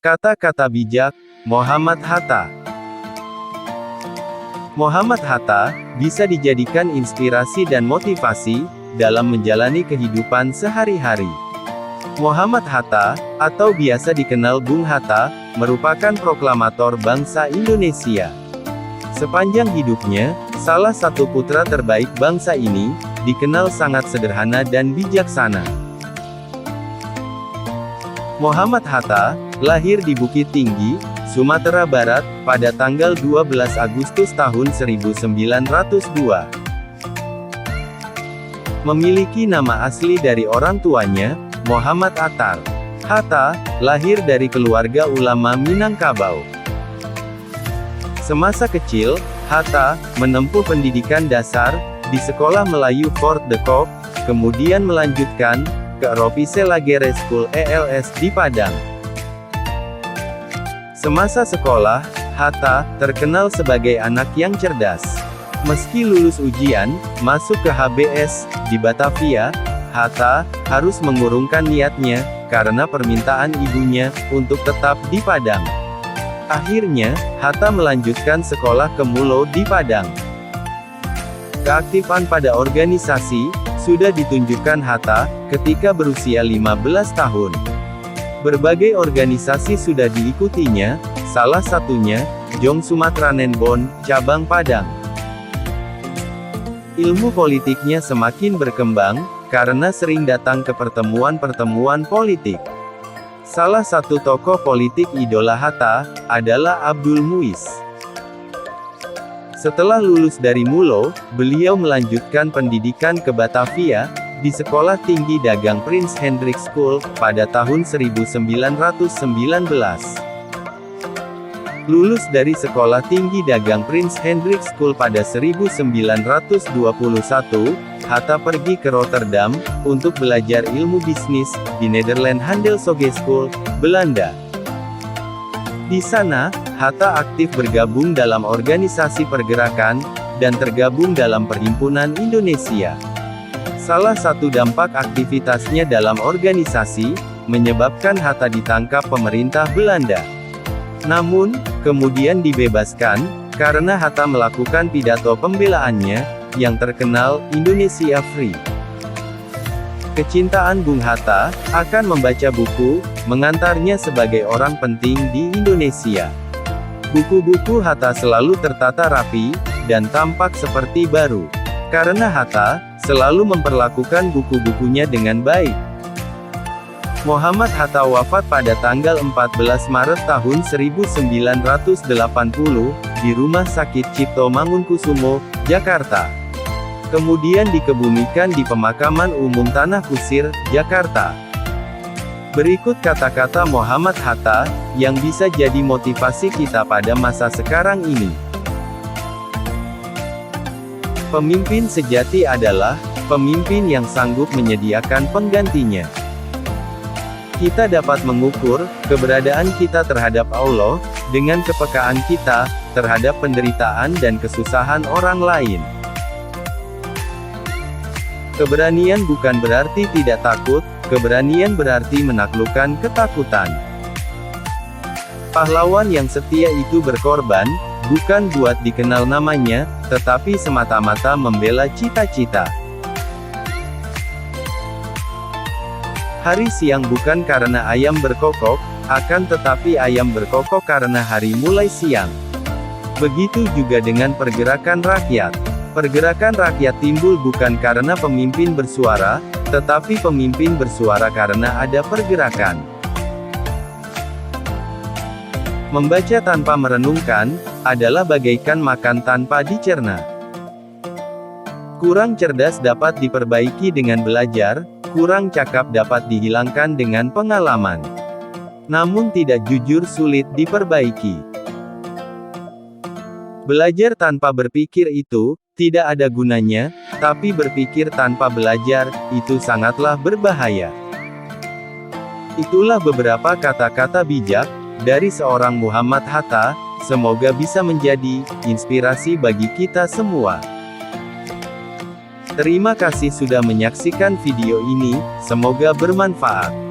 Kata-kata bijak, Muhammad Hatta. Muhammad Hatta bisa dijadikan inspirasi dan motivasi dalam menjalani kehidupan sehari-hari. Muhammad Hatta, atau biasa dikenal Bung Hatta, merupakan proklamator bangsa Indonesia. Sepanjang hidupnya, salah satu putra terbaik bangsa ini, dikenal sangat sederhana dan bijaksana. Muhammad Hatta lahir di Bukit Tinggi, Sumatera Barat, pada tanggal 12 Agustus tahun 1902. Memiliki nama asli dari orang tuanya, Muhammad Attar. Hatta lahir dari keluarga ulama Minangkabau. Semasa kecil, Hatta menempuh pendidikan dasar di Sekolah Melayu Fort de Kock, kemudian melanjutkan ke Ropise Lagere School ELS di Padang. Semasa sekolah, Hatta terkenal sebagai anak yang cerdas. Meski lulus ujian masuk ke HBS di Batavia, Hatta harus mengurungkan niatnya karena permintaan ibunya untuk tetap di Padang. Akhirnya, Hatta melanjutkan sekolah ke Mulo di Padang. Keaktifan pada organisasi sudah ditunjukkan Hatta ketika berusia 15 tahun. Berbagai organisasi sudah diikutinya, salah satunya Jong Sumatranen Bond, cabang Padang. Ilmu politiknya semakin berkembang karena sering datang ke pertemuan-pertemuan politik. Salah satu tokoh politik idola Hatta adalah Abdul Muiz. Setelah lulus dari Mulo, beliau melanjutkan pendidikan ke Batavia, di Sekolah Tinggi Dagang Prince Hendrik School, pada tahun 1919. Lulus dari Sekolah Tinggi Dagang Prince Hendrik School pada 1921, Hatta pergi ke Rotterdam, untuk belajar ilmu bisnis, di Nederland Handelshogeschool, Belanda. Di sana, Hatta aktif bergabung dalam organisasi pergerakan, dan tergabung dalam Perhimpunan Indonesia. Salah satu dampak aktivitasnya dalam organisasi, menyebabkan Hatta ditangkap pemerintah Belanda. Namun, kemudian dibebaskan, karena Hatta melakukan pidato pembelaannya, yang terkenal, Indonesia Free. Kecintaan Bung Hatta akan membaca buku, mengantarnya sebagai orang penting di Indonesia. Buku-buku Hatta selalu tertata rapi, dan tampak seperti baru. Karena Hatta selalu memperlakukan buku-bukunya dengan baik. Muhammad Hatta wafat pada tanggal 14 Maret tahun 1980, di Rumah Sakit Cipto Mangunkusumo, Jakarta. Kemudian dikebumikan di Pemakaman Umum Tanah Kusir, Jakarta. Berikut kata-kata Muhammad Hatta, yang bisa jadi motivasi kita pada masa sekarang ini. Pemimpin sejati adalah pemimpin yang sanggup menyediakan penggantinya. Kita dapat mengukur keberadaan kita terhadap Allah dengan kepekaan kita terhadap penderitaan dan kesusahan orang lain. Keberanian bukan berarti tidak takut, keberanian berarti menaklukkan ketakutan. Pahlawan yang setia itu berkorban, bukan buat dikenal namanya, tetapi semata-mata membela cita-cita. Hari siang bukan karena ayam berkokok, akan tetapi ayam berkokok karena hari mulai siang. Begitu juga dengan pergerakan rakyat. Pergerakan rakyat timbul bukan karena pemimpin bersuara, tetapi pemimpin bersuara karena ada pergerakan. Membaca tanpa merenungkan, adalah bagaikan makan tanpa dicerna. Kurang cerdas dapat diperbaiki dengan belajar, kurang cakap dapat dihilangkan dengan pengalaman. Namun tidak jujur sulit diperbaiki. Belajar tanpa berpikir itu tidak ada gunanya, tapi berpikir tanpa belajar itu sangatlah berbahaya. Itulah beberapa kata-kata bijak dari seorang Muhammad Hatta, semoga bisa menjadi inspirasi bagi kita semua. Terima kasih sudah menyaksikan video ini, semoga bermanfaat.